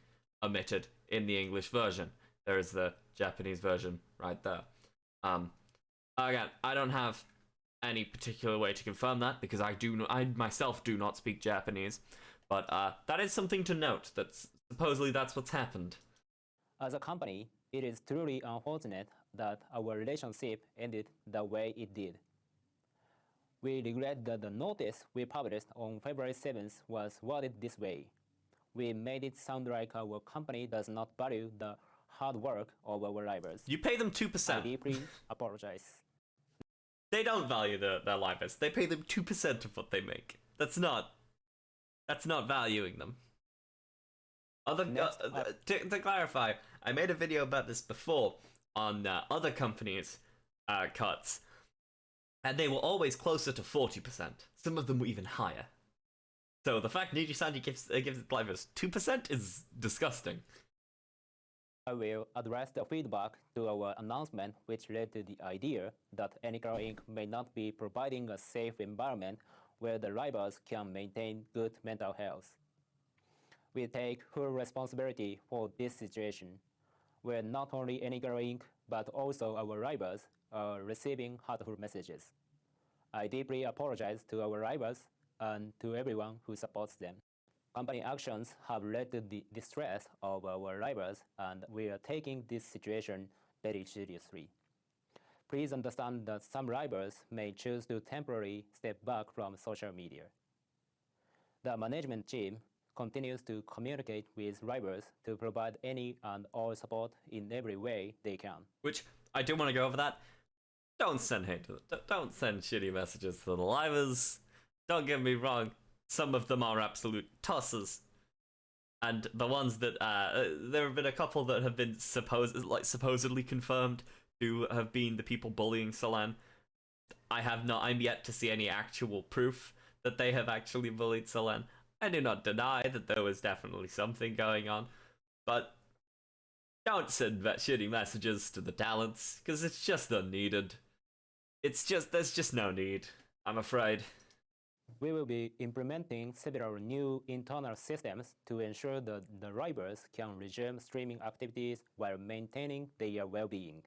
omitted in the English version. There is the Japanese version right there. Again, I don't have any particular way to confirm that because I myself do not speak Japanese, but that is something to note. That supposedly that's what's happened. As a company, it is truly unfortunate that our relationship ended the way it did. We regret that the notice we published on February 7th was worded this way. We made it sound like our company does not value the hard work of our rivals. You pay them 2%. I deeply apologize. They don't value their livers. They pay them 2% of what they make. That's not valuing them. To clarify, I made a video about this before on other companies' cuts, and they were always closer to 40%. Some of them were even higher. So the fact NIJISANJI gives its livers 2% is disgusting. I will address the feedback to our announcement, which led to the idea that AkioAir Inc. may not be providing a safe environment where the rivals can maintain good mental health. We take full responsibility for this situation, where not only AkioAir Inc. but also our rivals are receiving hurtful messages. I deeply apologize to our rivals and to everyone who supports them. Company actions have led to the distress of our rivals, and we are taking this situation very seriously. Please understand that some rivals may choose to temporarily step back from social media. The management team continues to communicate with rivals to provide any and all support in every way they can. Which, I do want to go over that. Don't send hate to them. Don't send shitty messages to the livers. Don't get me wrong. Some of them are absolute tosses. And the ones that, there have been a couple that have been supposedly confirmed to have been the people bullying Selen. I'm yet to see any actual proof that they have actually bullied Selen. I do not deny that there was definitely something going on, but don't send shitty messages to the talents, because it's just unneeded. There's just no need, I'm afraid. We will be implementing several new internal systems to ensure that the rivals can resume streaming activities while maintaining their well-being.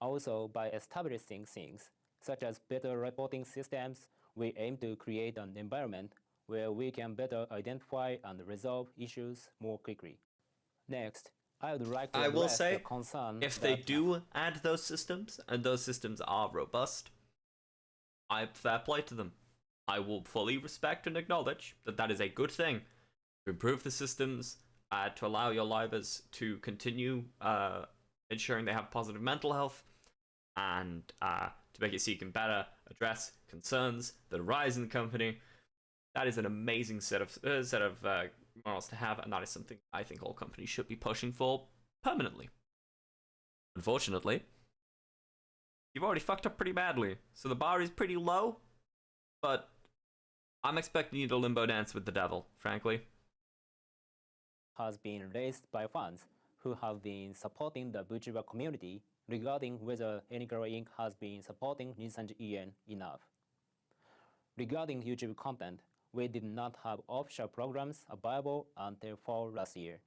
Also, by establishing things such as better reporting systems, we aim to create an environment where we can better identify and resolve issues more quickly. Next, I would like to address the concern if they do add those systems, and those systems are robust, fair play to them. I will fully respect and acknowledge that that is a good thing to improve the systems, to allow your livers to continue ensuring they have positive mental health, and to make it so you can better address concerns that arise in the company. That is an amazing set of morals to have, and that is something I think all companies should be pushing for permanently. Unfortunately, you've already fucked up pretty badly, so the bar is pretty low, but I'm expecting you to limbo dance with the devil, frankly. Has been raised by fans who have been supporting the VTuber community regarding whether AkioAir Inc. has been supporting NIJISANJI EN enough. Regarding YouTube content, we did not have official programs available until fall last year.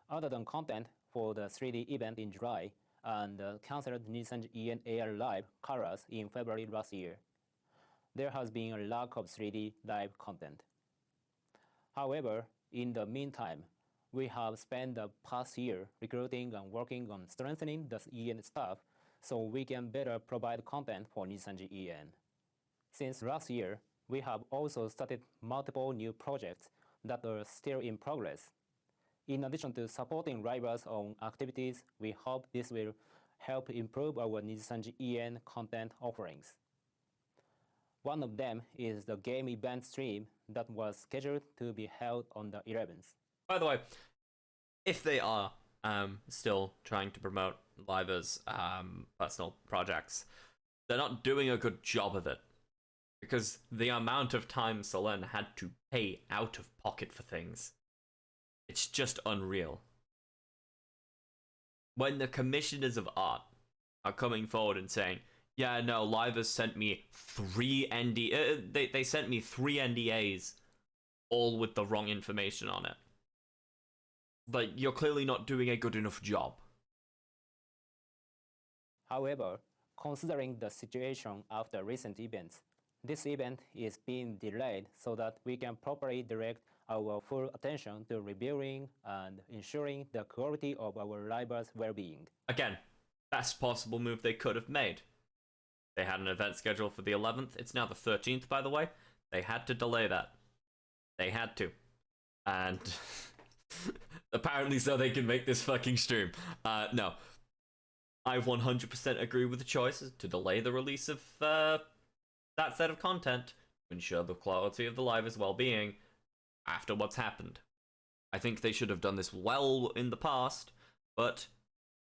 Other than content for the 3D event in July and the cancelled NIJISANJI EN AR Live Colors in February last year, there has been a lack of 3D live content. However, in the meantime, we have spent the past year recruiting and working on strengthening the EN staff so we can better provide content for NIJISANJI EN. Since last year, we have also started multiple new projects that are still in progress. In addition to supporting rivals on activities, we hope this will help improve our NIJISANJI EN content offerings. One of them is the game event stream that was scheduled to be held on the 11th. By the way, if they are still trying to promote Liver's personal projects, they're not doing a good job of it. Because the amount of time Solen had to pay out of pocket for things, it's just unreal. When the commissioners of art are coming forward and saying, yeah, no, Liver's sent me they sent me 3 NDAs, all with the wrong information on it. But you're clearly not doing a good enough job. However, considering the situation after recent events, this event is being delayed so that we can properly direct our full attention to reviewing and ensuring the quality of our Liver's well-being. Again, best possible move they could have made. They had an event scheduled for the 11th. It's now the 13th, by the way. They had to delay that. They had to. And apparently so they can make this fucking stream. No. I 100% agree with the choice to delay the release of that set of content to ensure the quality of the Liver's well-being after what's happened. I think they should have done this well in the past, but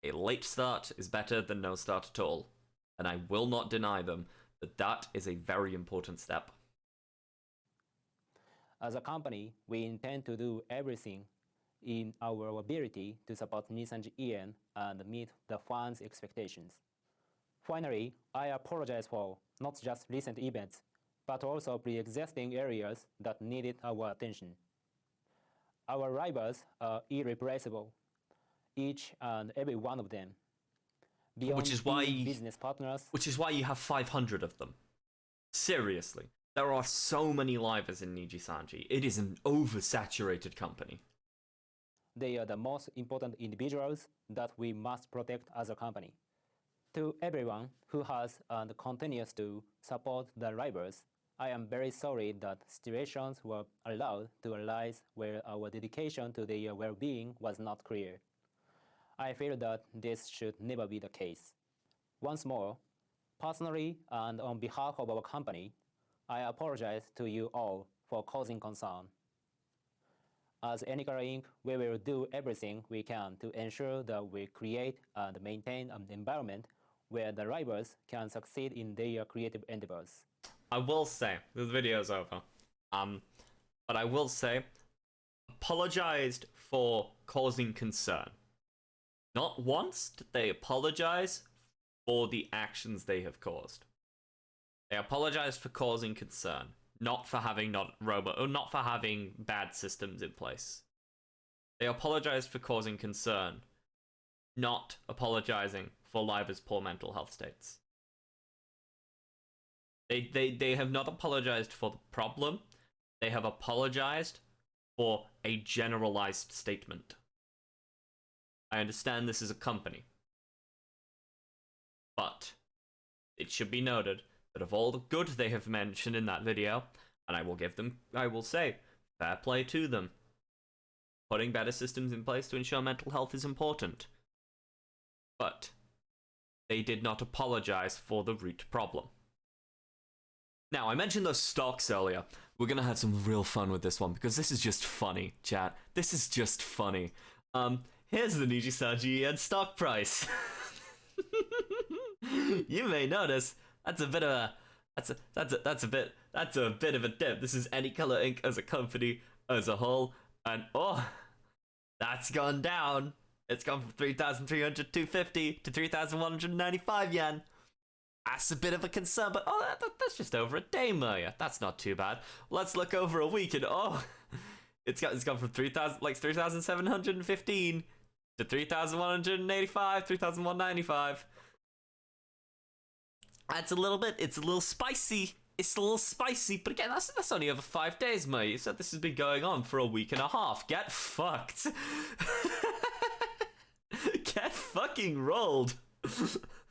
a late start is better than no start at all. And I will not deny them that that is a very important step. As a company, we intend to do everything in our ability to support NIJISANJI EN and meet the fans' expectations. Finally, I apologize for not just recent events, but also pre-existing areas that needed our attention. Our rivals are irreplaceable, each and every one of them. Beyond Which is why business partners, Which is why you have 500 of them. Seriously. There are so many Livers in NIJISANJI. It is an oversaturated company. they are the most important individuals that we must protect as a company. To everyone who has and continues to support the rivals, I am very sorry that situations were allowed to arise where our dedication to their well-being was not clear. I feel that this should never be the case. Once more, personally and on behalf of our company, I apologize to you all for causing concern. As Enicara Inc., we will do everything we can to ensure that we create and maintain an environment where the rivals can succeed in their creative endeavors. I will say, the video's over. But I will say, apologized for causing concern. Not once did they apologize for the actions they have caused. They apologized for causing concern, not for having not for having bad systems in place. They apologized for causing concern, not apologizing for Liver's poor mental health states. They have not apologized for the problem. They have apologized for a generalized statement. I understand this is a company, but it should be noted that of all the good they have mentioned in that video, and I will say, fair play to them. Putting better systems in place to ensure mental health is important. But they did not apologize for the root problem. Now, I mentioned those stocks earlier. We're gonna have some real fun with this one, because this is just funny, chat. This is just funny. Here's the NIJISANJI and stock price. You may notice that's a bit of a dip. This is Anycolor Inc. as a company as a whole, and that's gone down. It's gone from 3,350 to 3,195 yen. That's a bit of a concern, but that's just over a day, Maria. That's not too bad. Let's look over a week, and it's gone from 3,715 to 3,185, 3,195. It's a little spicy. It's a little spicy, but again, that's only over 5 days, mate. You said this has been going on for a week and a half. Get fucked. Get fucking rolled.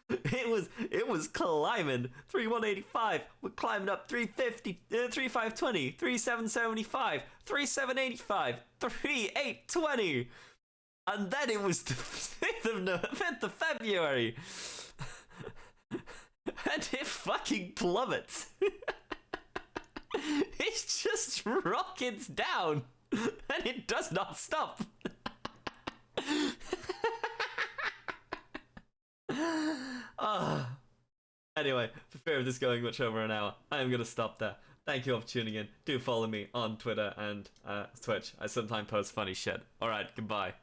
It was climbing 3,185. We're climbing up 350, 3,520, 3,775, 3,785, 3,820, and then it was the 5th of February. And it fucking plummets. It just rockets down. And it does not stop. Anyway, for fear of this going much over an hour, I am going to stop there. Thank you all for tuning in. Do follow me on Twitter and Twitch. I sometimes post funny shit. Alright, goodbye.